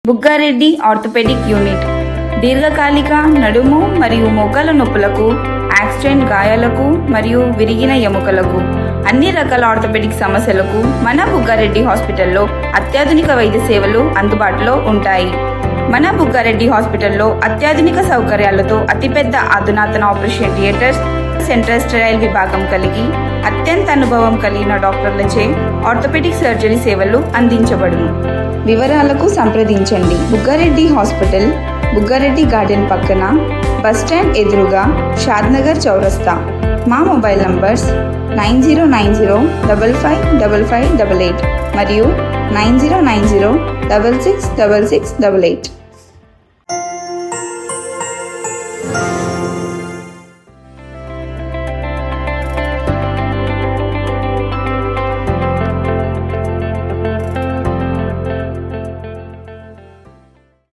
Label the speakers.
Speaker 1: Bugga Reddy orthopaedic unit దీర్ఘకాలిక నడుము మరియు మోకాల నొప్పులకు, యాక్సిడెంట్ గాయాలకు మరియు విరిగిన ఎముకలకు, అన్ని రకాల ఆర్థోపెడిక్ సమస్యలకు మన బుగ్గారెడ్డి హాస్పిటల్లో అత్యాధునిక వైద్య సేవలు అందుబాటులో ఉంటాయి. మన బుగ్గారెడ్డి హాస్పిటల్లో అత్యాధునిక సౌకర్యాలతో అతిపెద్ద అధునాతన ఆపరేషన్ థియేటర్స్, సెంట్రల్ స్టెరైల్ విభాగం కలిగి అత్యంత అనుభవం కలిగిన డాక్టర్లచే ఆర్థోపెడిక్ సర్జరీ సేవలు అందించబడును. వివరాలకు సంప్రదించండి. బుగ్గారెడ్డి హాస్పిటల్, బుగ్గారెడ్డి గార్డెన్ పక్కన, బస్టాండ్ ఎదురుగా, షాద్నగర్ చౌరస్తా. మా మొబైల్ నంబర్స్ 9090555588 మరియు 9090666688.